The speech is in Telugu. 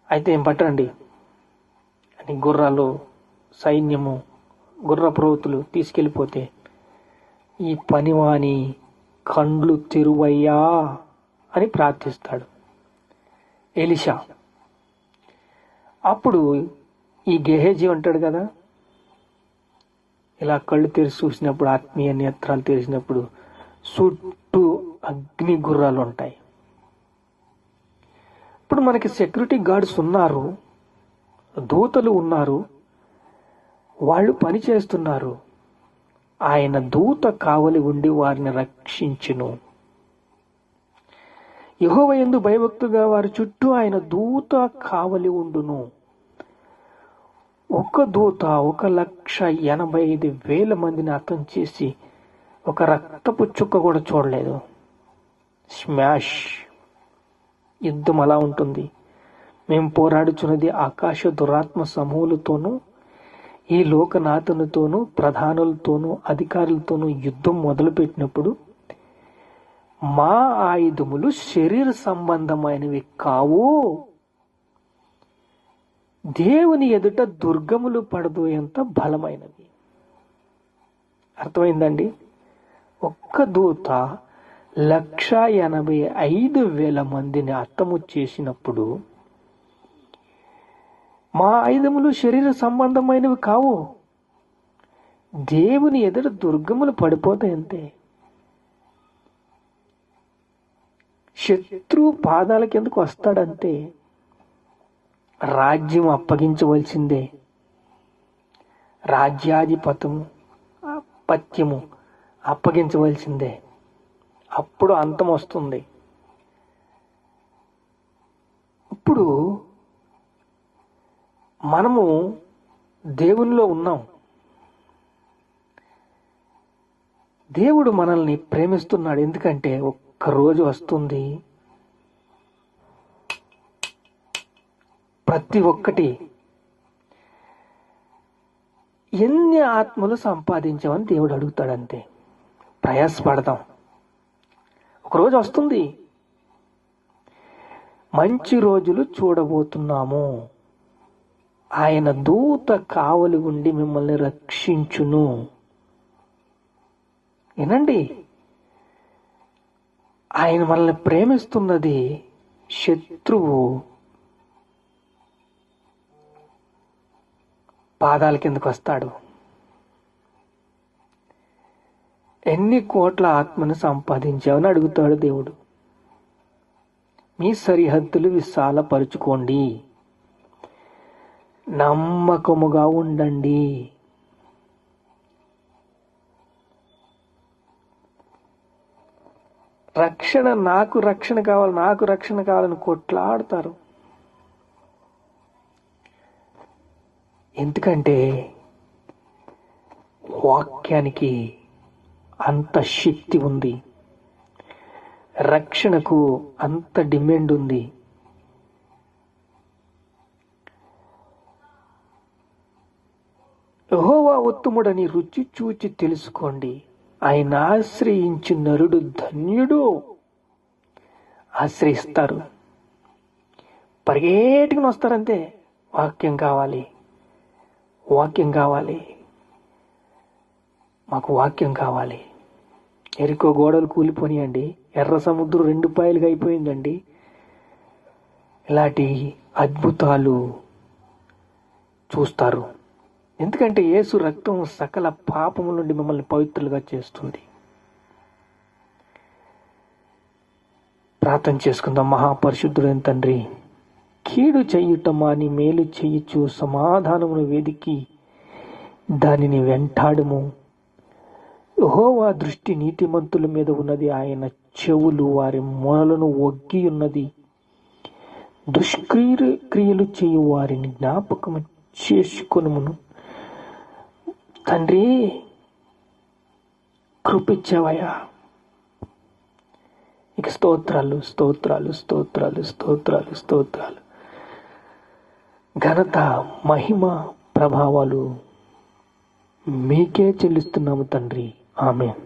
అయితే ఏం పట్టండి అని గుర్రాలు సైన్యము గుర్రపురోతులు తీసుకెళ్ళిపోతే ఈ పనివాని కండ్లు తెరువయ్యా అని ప్రార్థిస్తాడు ఎలీషా. అప్పుడు ఈ గెహజీ అంటాడు కదా, ఇలా కళ్ళు తెరిచి చూసినప్పుడు, ఆత్మీయ నేత్రాలు తెరిచినప్పుడు చుట్టూ అగ్ని గుర్రాలు ఉంటాయి. ఇప్పుడు మనకి సెక్యూరిటీ గార్డ్స్ ఉన్నారు, దూతలు ఉన్నారు, వాళ్ళు పని చేస్తున్నారు. ఆయన దూత కావలి ఉండి వారిని రక్షించును. యెహోవా యందు భయభక్తుగా వారి చుట్టూ ఆయన దూత కావలి ఉండును. ఒక దూత 1,85,000 మందిని హతం చేసి ఒక రక్తపు చుక్క కూడా చూడలేదు. స్మాష్. యుద్ధం అలా ఉంటుంది. మేము పోరాడుచున్నది ఆకాశ దురాత్మ సమూహులతోనూ ఈ లోకనాథునితోనూ ప్రధానులతోనూ అధికారులతోనూ యుద్ధం మొదలుపెట్టినప్పుడు మా ఆయుధములు శరీర సంబంధమైనవి కావు, దేవుని ఎదుట దుర్గములు పడదోయంత బలమైనవి. అర్థమైందండి? ఒక్క దూత 1,85,000 మందిని హతము చేసినప్పుడు మా ఆయుధములు శరీర సంబంధమైనవి కావు, దేవుని ఎదుట దుర్గములు పడిపోతాయంతే. శత్రువు పాదాల కిందకు వస్తాడంతే. రాజ్యం అప్పగించవలసిందే. పత్యము అప్పగించవలసిందే. అప్పుడు అంతం వస్తుంది. ఇప్పుడు మనము దేవునిలో ఉన్నాం. దేవుడు మనల్ని ప్రేమిస్తున్నాడు. ఎందుకంటే ఒక్క రోజు వస్తుంది, ప్రతి ఒక్కటి ఎన్ని ఆత్మలు సంపాదించామని దేవుడు అడుగుతాడంతే. ప్రయాసపడదాం. ఒకరోజు వస్తుంది, మంచి రోజులు చూడబోతున్నాము. ఆయన దూత కావలి ఉండి మిమ్మల్ని రక్షించును. వినండి, ఆయన మనల్ని ప్రేమిస్తున్నది. శత్రువు పాదాల కిందకు వస్తాడు. ఎన్ని కోట్ల ఆత్మను సంపాదించావని అడుగుతాడు దేవుడు. మీ సరిహద్దులు విశాలపరుచుకోండి, నమ్మకముగా ఉండండి. నాకు రక్షణ కావాలని కొట్లాడతారు. ఎందుకంటే వాక్యానికి అంత శక్తి ఉంది, రక్షణకు అంత డిమాండ్ ఉంది. యెహోవా ఉత్తముడని రుచి చూచి తెలుసుకోండి, ఆయన ఆశ్రయించు నరుడు ధన్యుడు. ఆశ్రయిస్తారు, పరిగెట్టుకుని వస్తారంతే. వాక్యం కావాలి, మాకు వాక్యం కావాలి. ఎరికో గోడలు కూలిపోనియండి, ఎర్ర సముద్రం 2 పాయలుగా అయిపోయిందండి. ఇలాంటి అద్భుతాలు చూస్తారు. ఎందుకంటే యేసు రక్తం సకల పాపముల నుండి మిమ్మల్ని పవిత్రులుగా చేస్తుంది. ప్రార్థన చేసుకుందాం. మహాపరిశుద్ధుడైన తండ్రి, కీడు చెయ్యుట మాని మేలు చెయ్యచ్చు సమాధానమును వెదికి దానిని వెంటాడుము. యెహోవా దృష్టి నీతిమంతుల మీద ఉన్నది, ఆయన చెవులు వారి మొరలను ఒగ్గి ఉన్నది. దుష్క్రియలు చేయు వారిని జ్ఞాపకము చేసుకొనుమును. తండ్రి, కృపిచ్చవయ్యా. ఇక స్తోత్రాలు. ఘనత, మహిమ, ప్రభావాలు మీకే చెల్లిస్తున్నాము తండ్రి. ఆమేన్.